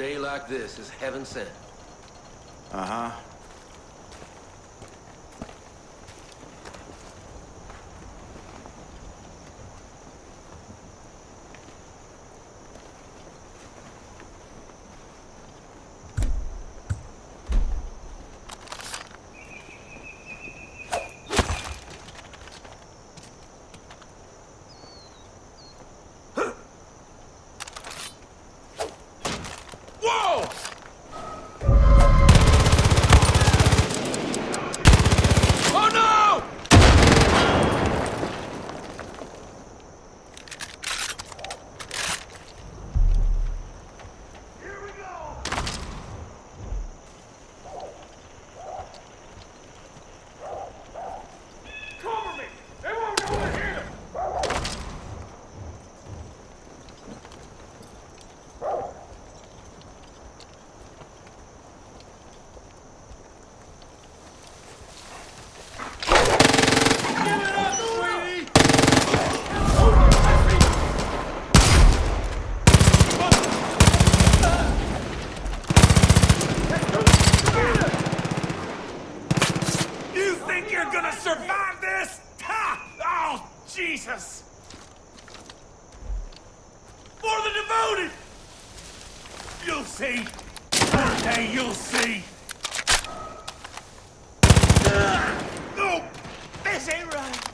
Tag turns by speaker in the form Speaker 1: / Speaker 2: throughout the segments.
Speaker 1: day like this is heaven sent.
Speaker 2: Uh-huh.
Speaker 3: Jesus! For the devoted! You'll see. One day you'll see. No! This ain't right.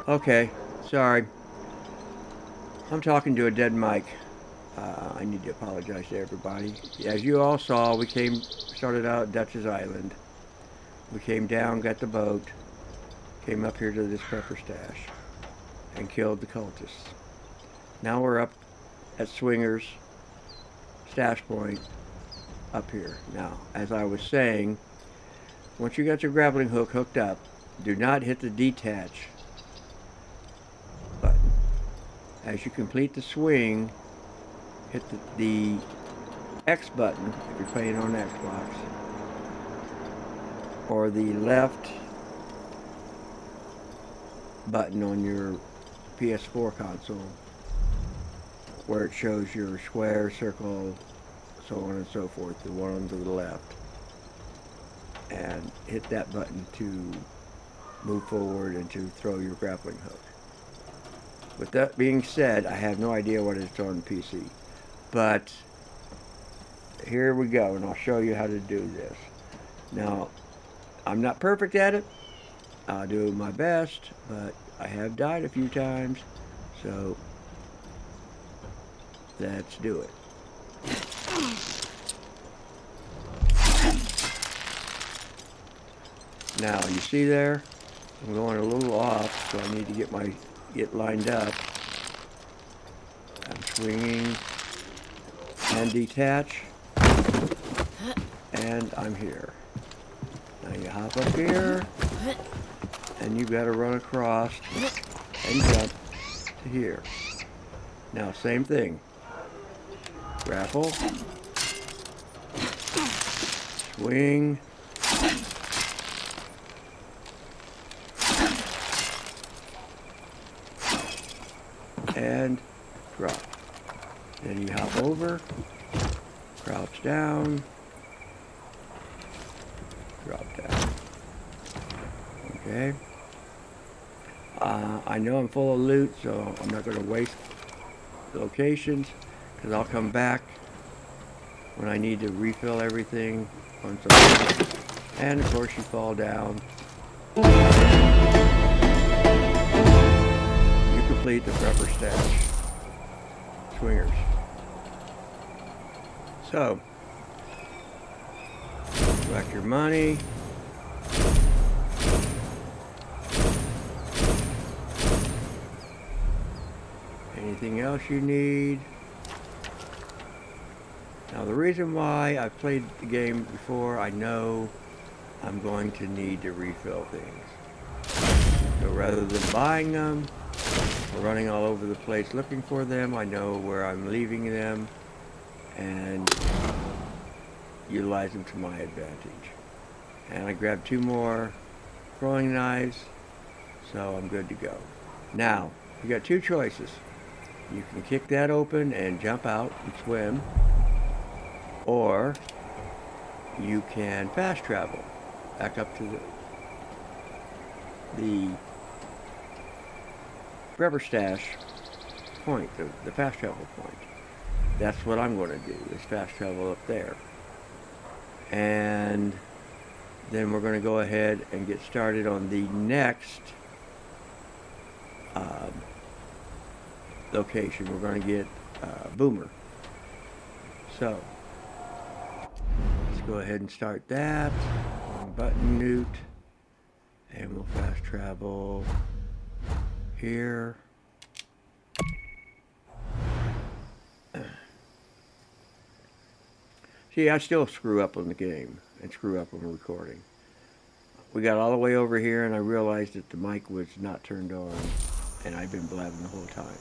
Speaker 4: Okay, sorry. I'm talking to a dead mic. I need to apologize to everybody. As you all saw, we started out at Dutch's Island. We came down, got the boat, came up here to this pepper stash, and killed the cultists. Now we're up at Swinger's stash point up here. Now, as I was saying, once you got your grappling hook hooked up, do not hit the detach button. As you complete the swing, hit the X button if you're playing on Xbox, or the left button on your PS4 console, where it shows your square, circle, so on and so forth, the one to the left, and hit that button to move forward and to throw your grappling hook. With that being said, I have no idea what it's on PC, but here we go, and I'll show you how to do this. Now, I'm not perfect at it. I'll do my best, but I have died a few times, so let's do it. Now, you see there, I'm going a little off, so I need to get lined up. I'm swinging and detach, and I'm here. Now you hop up here, and you've got to run across and jump to here. Now, same thing. Grapple, swing, and drop. Then you hop over, crouch down, drop down. Okay. I know I'm full of loot, so I'm not going to waste locations, because I'll come back when I need to refill everything on some. And of course you fall down. You complete the prepper stash. Swingers. So, collect your money. Anything else you need? Now, the reason why I've played the game before, I know I'm going to need to refill things. So rather than buying them or running all over the place looking for them, I know where I'm leaving them and utilize them to my advantage. And I grabbed 2 more throwing knives, so I'm good to go. Now, you got 2 choices. You can kick that open and jump out and swim, or you can fast travel back up to the rubber stash point, the fast travel point. That's what I'm going to do, is fast travel up there. And then we're going to go ahead and get started on the next location. We're going to get Boomer. So, let's go ahead and start that. Button newt. And we'll fast travel here. See, I still screw up on the game and screw up on the recording. We got all the way over here and I realized that the mic was not turned on and I've been blabbing the whole time.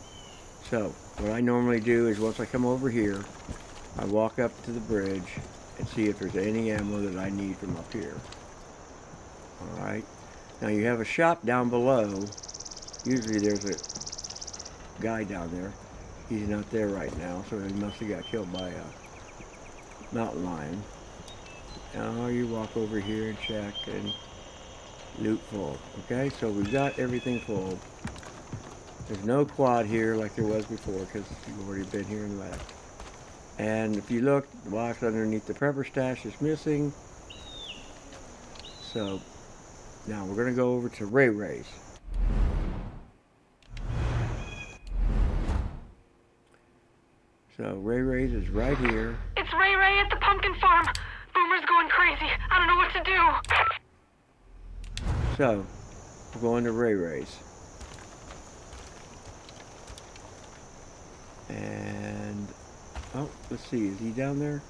Speaker 4: So, what I normally do is once I come over here, I walk up to the bridge and see if there's any ammo that I need from up here. Alright. Now you have a shop down below. Usually there's a guy down there. He's not there right now, so he must have got killed by a mountain lion. Now you walk over here and check and loot full. Okay, so we've got everything full. There's no quad here like there was before because you've already been here and left. And if you look, the box underneath the prepper stash is missing. So now we're going to go over to Ray Ray's. So Ray Ray's is right here.
Speaker 5: It's Ray Ray at the pumpkin farm. Boomer's going crazy. I don't know what to do.
Speaker 4: So we're going to Ray Ray's. And, oh, let's see, is he down there?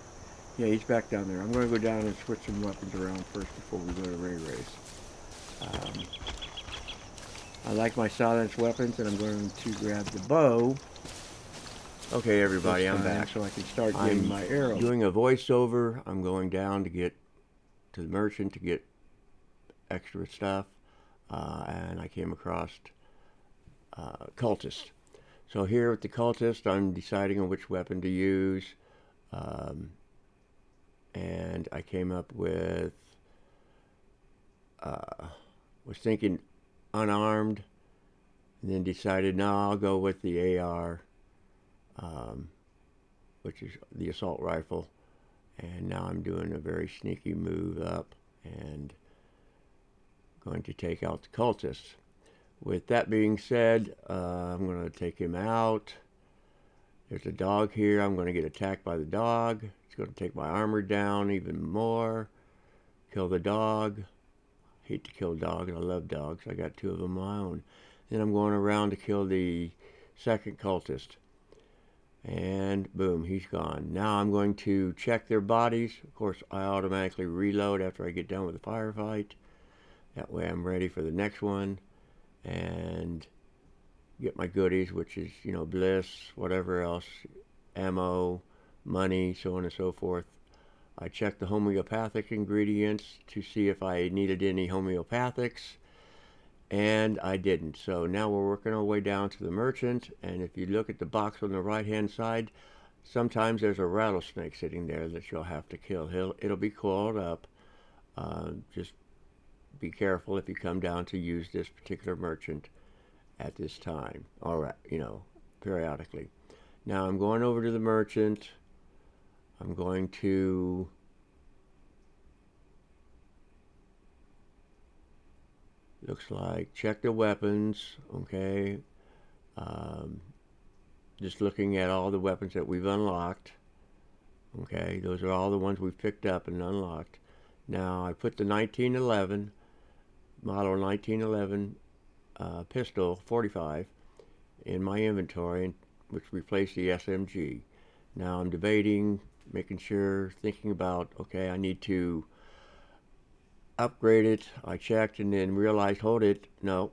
Speaker 4: Yeah, he's back down there. I'm going to go down and switch some weapons around first before we go to Ray Ray's. I like my silenced weapons, and I'm going to grab the bow Okay, everybody,
Speaker 2: this
Speaker 4: I'm
Speaker 2: time
Speaker 4: back.
Speaker 2: so I can start
Speaker 4: I'm
Speaker 2: getting my arrow.
Speaker 4: doing a voiceover. I'm going down to get to the merchant to get extra stuff, and I came across cultists. So here with the cultist, I'm deciding on which weapon to use, um, and I came up with was thinking unarmed, and then decided no, I'll go with the AR, um, which is the assault rifle. And now I'm doing a very sneaky move up and going to take out the cultists. With that being said, I'm going to take him out. There's a dog here. I'm going to get attacked by the dog. It's going to take my armor down even more. Kill the dog. Hate to kill dogs. I love dogs. I got 2 of them of my own. Then I'm going around to kill the second cultist. And boom, he's gone. Now I'm going to check their bodies. Of course, I automatically reload after I get done with the firefight. That way I'm ready for the next one. And get my goodies, which is, bliss, whatever else, ammo, money, so on and so forth. I checked the homeopathic ingredients to see if I needed any homeopathics, and I didn't. So now we're working our way down to the merchant, and if you look at the box on the right hand side, sometimes there's a rattlesnake sitting there that you'll have to kill. It'll be coiled up. Just be careful if you come down to use this particular merchant at this time, or periodically. Now I'm going over to the merchant. I'm going to looks like check the weapons. Okay, just looking at all the weapons that we've unlocked. Okay, those are all the ones we've picked up and unlocked. Now I put the 1911 model 1911 pistol 45 in my inventory, which replaced the SMG. Now I'm debating, making sure, thinking about, okay, I need to upgrade it. I checked and then realized, hold it, no,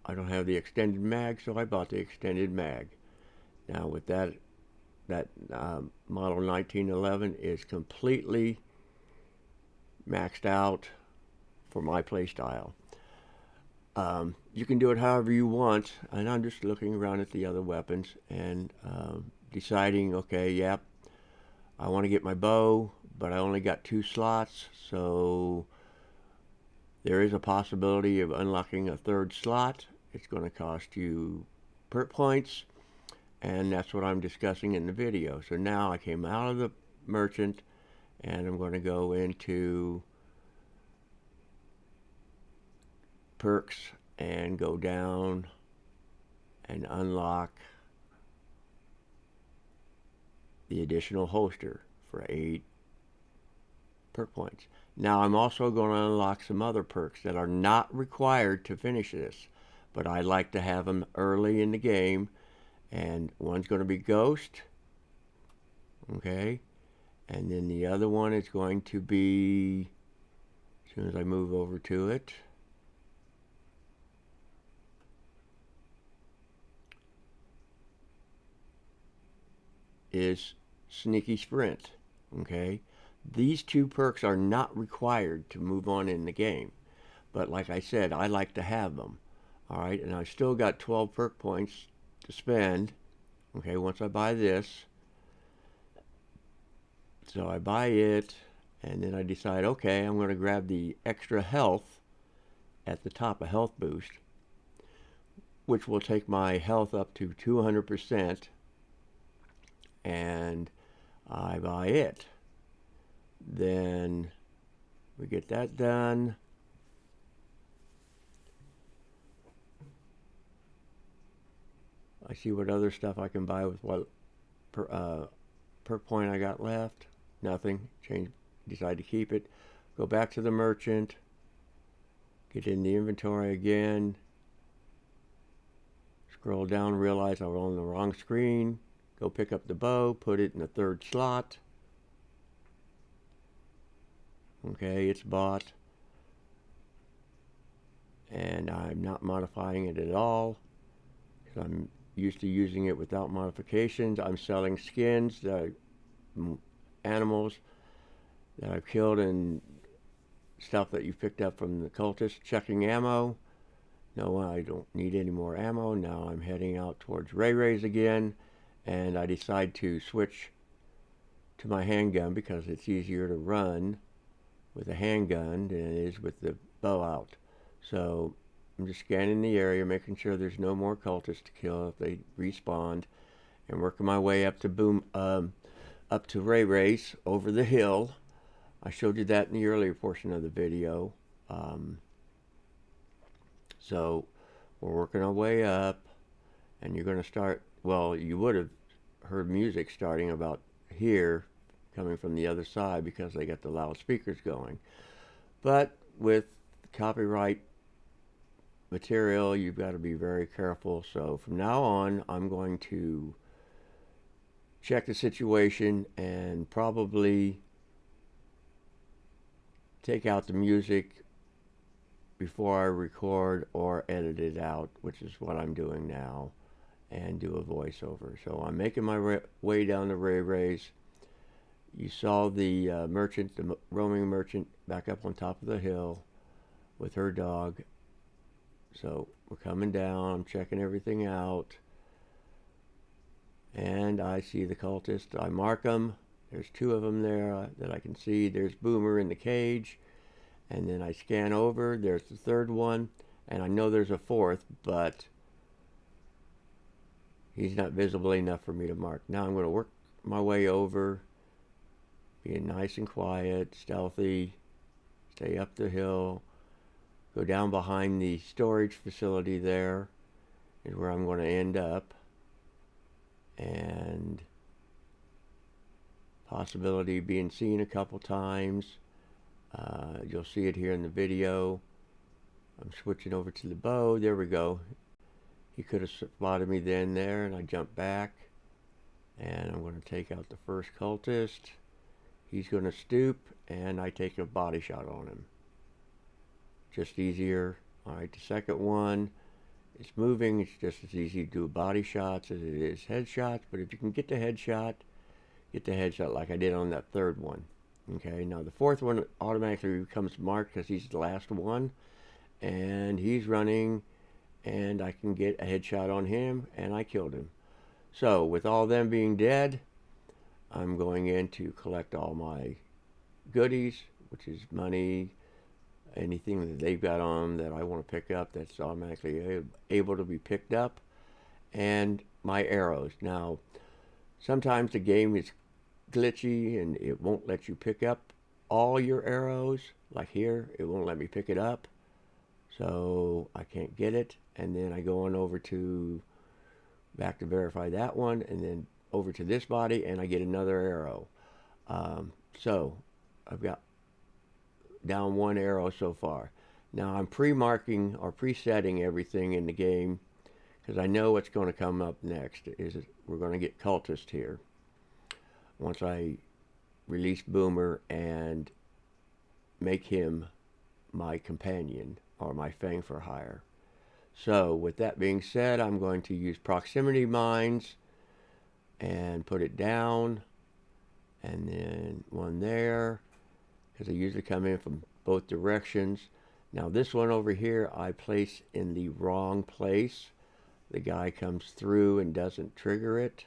Speaker 4: I don't have the extended mag, so I bought the extended mag. Now with that model 1911 is completely maxed out for my play style. You can do it however you want, and I'm just looking around at the other weapons and deciding, okay, yep, I want to get my bow, but I only got 2 slots, so there is a possibility of unlocking a 3rd slot. It's going to cost you perk points, and that's what I'm discussing in the video. So now I came out of the merchant, and I'm going to go into perks and go down and unlock the additional holster for 8 perk points. Now I'm also going to unlock some other perks that are not required to finish this, but I like to have them early in the game, and one's going to be Ghost, okay, and then the other one is going to be, as soon as I move over to it, is Sneaky Sprint. Okay, these 2 perks are not required to move on in the game, but like I said, I like to have them. All right, and I've still got 12 perk points to spend. Okay, once I buy this, so I buy it, and then I decide, okay, I'm going to grab the extra health at the top, a health boost, which will take my health up to 200%, and I buy it. Then we get that done. I see what other stuff I can buy with what perk point I got left. Nothing. Decide to keep it. Go back to the merchant. Get in the inventory again. Scroll down, realize I was on the wrong screen. Go pick up the bow, put it in the 3rd slot. Okay, it's bought. And I'm not modifying it at all, because I'm used to using it without modifications. I'm selling skins, animals that I've killed, and stuff that you picked up from the cultists. Checking ammo. No, I don't need any more ammo. Now I'm heading out towards Ray Ray's again, and I decide to switch to my handgun because it's easier to run with a handgun than it is with the bow out. So I'm just scanning the area, making sure there's no more cultists to kill if they respawned, and working my way up to Ray Ray's over the hill. I showed you that in the earlier portion of the video. So we're working our way up, and you're going to start, well, you would have heard music starting about here coming from the other side because they got the loudspeakers going. But with copyright material, you've got to be very careful. So from now on, I'm going to check the situation and probably take out the music before I record or edit it out, which is what I'm doing now, and do a voiceover. So I'm making my way down to Ray Ray's. You saw the merchant, the roaming merchant, back up on top of the hill with her dog. So we're coming down, I'm checking everything out, and I see the cultists. I mark them. There's 2 of them there that I can see. There's Boomer in the cage. And then I scan over, there's the 3rd one, and I know there's a 4th, but he's not visible enough for me to mark. Now I'm going to work my way over, being nice and quiet, stealthy, stay up the hill, go down behind the storage facility. There is where I'm going to end up, and possibility of being seen a couple times. You'll see it here in the video. I'm switching over to the bow. There we go. He could have spotted me then there, and I jumped back. And I'm going to take out the first cultist. He's going to stoop, and I take a body shot on him. Just easier. Alright, the second one, it's moving. It's just as easy to do body shots as it is headshots. But if you can get the headshot like I did on that 3rd one. Okay, now the 4th one automatically becomes marked because he's the last one, and he's running, and I can get a headshot on him, and I killed him. So with all them being dead, I'm going in to collect all my goodies, which is money, anything that they've got on that I want to pick up that's automatically able to be picked up, and my arrows. Now sometimes the game is glitchy and it won't let you pick up all your arrows. Like here, it won't let me pick it up, so I can't get it. And then I go on over to back to verify that one, and then over to this body, and I get another arrow. So I've got down 1 arrow so far. Now I'm pre-marking or presetting everything in the game because I know what's going to come up next. We're going to get cultist here once I release Boomer and make him my companion or my Fang for hire. So with that being said, I'm going to use proximity mines and put it down, and then one there, because they usually come in from both directions. Now this one over here I place in the wrong place. The guy comes through and doesn't trigger it,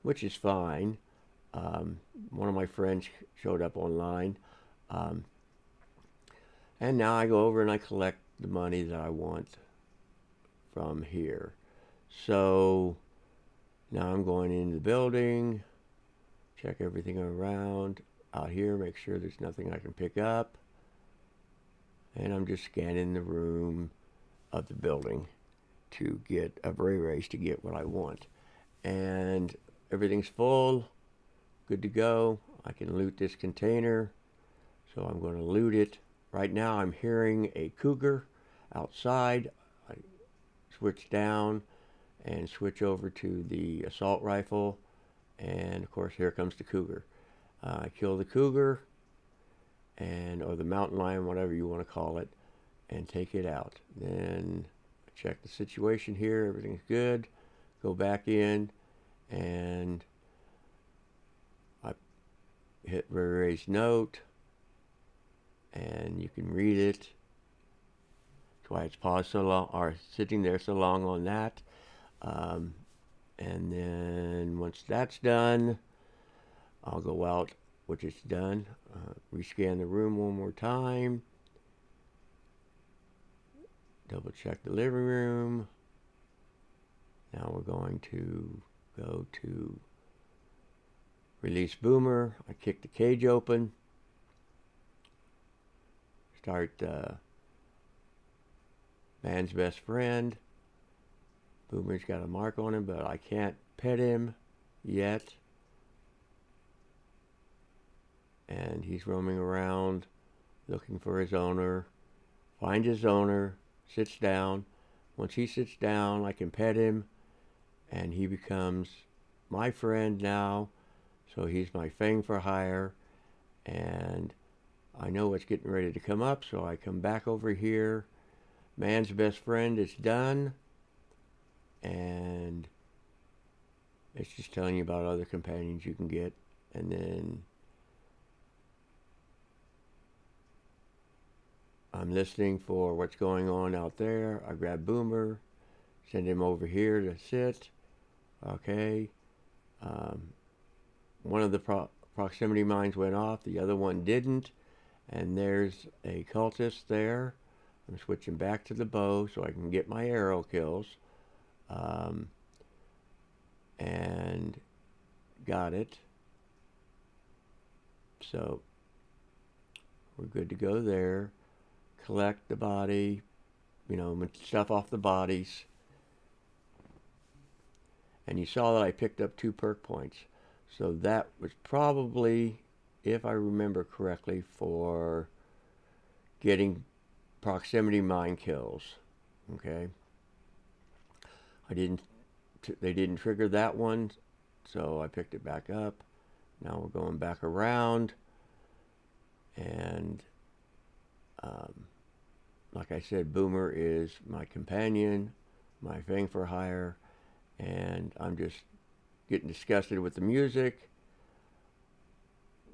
Speaker 4: which is fine. One of my friends showed up online, and now I go over and I collect the money that I want from here. So now I'm going into the building, check everything around out here, make sure there's nothing I can pick up, and I'm just scanning the room of the building to get a Ray Race to get what I want. And everything's full, good to go. I can loot this container, so I'm going to loot it. Right now I'm hearing a cougar outside. I switch down and switch over to the assault rifle, and of course here comes the cougar. I kill the cougar, or the mountain lion, whatever you want to call it, and take it out. Then I check the situation here, everything's good. go back in, and I hit Ray's note, and you can read it. That's why it's paused so long, or sitting there so long on that. And then once that's done, I'll go out, which is done, rescan the room one more time, double check the living room. Now we're going to go to release Boomer. I kick the cage open, start man's best friend. Boomer's got a mark on him, but I can't pet him yet. And he's roaming around looking for his owner. Finds his owner, sits down. Once he sits down, I can pet him, and he becomes my friend now. So he's my Fang for hire, and I know what's getting ready to come up, so I come back over here. Man's best friend is done, and it's just telling you about other companions you can get. And then I'm listening for what's going on out there. I grab Boomer, send him over here to sit. Okay. One of the proximity mines went off, the other one didn't, and there's a cultist there. I'm switching back to the bow so I can get my arrow kills. And got it. So we're good to go there. Collect the body, stuff off the bodies. And you saw that I picked up 2 perk points. So that was probably, if I remember correctly, for getting proximity mine kills. Okay. They didn't trigger that one, so I picked it back up. Now we're going back around, and like I said, Boomer is my companion, my Fang for hire, and I'm just getting disgusted with the music.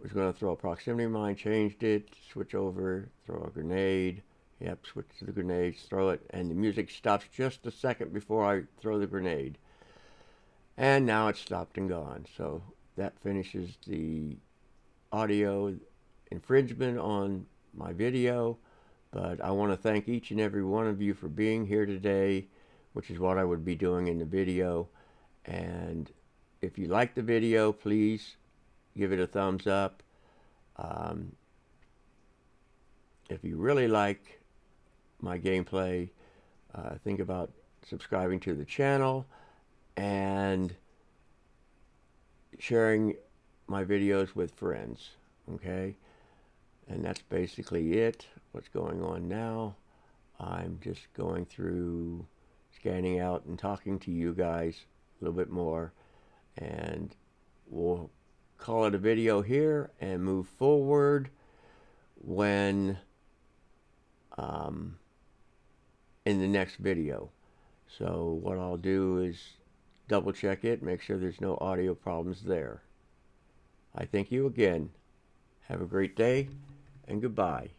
Speaker 4: Was going to throw a proximity mine, changed it, switch over, throw a grenade. Yep, switch to the grenades, throw it, and the music stops just a second before I throw the grenade. And now it's stopped and gone. So that finishes the audio infringement on my video. But I want to thank each and every one of you for being here today, which is what I would be doing in the video. And if you like the video, please give it a thumbs up. If you really like my gameplay, think about subscribing to the channel and sharing my videos with friends. Okay, and that's basically it. What's going on now? I'm just going through scanning out and talking to you guys a little bit more, and we'll call it a video here and move forward when in the next video. So what I'll do is double check it, make sure there's no audio problems there. I thank you again. Have a great day, and goodbye.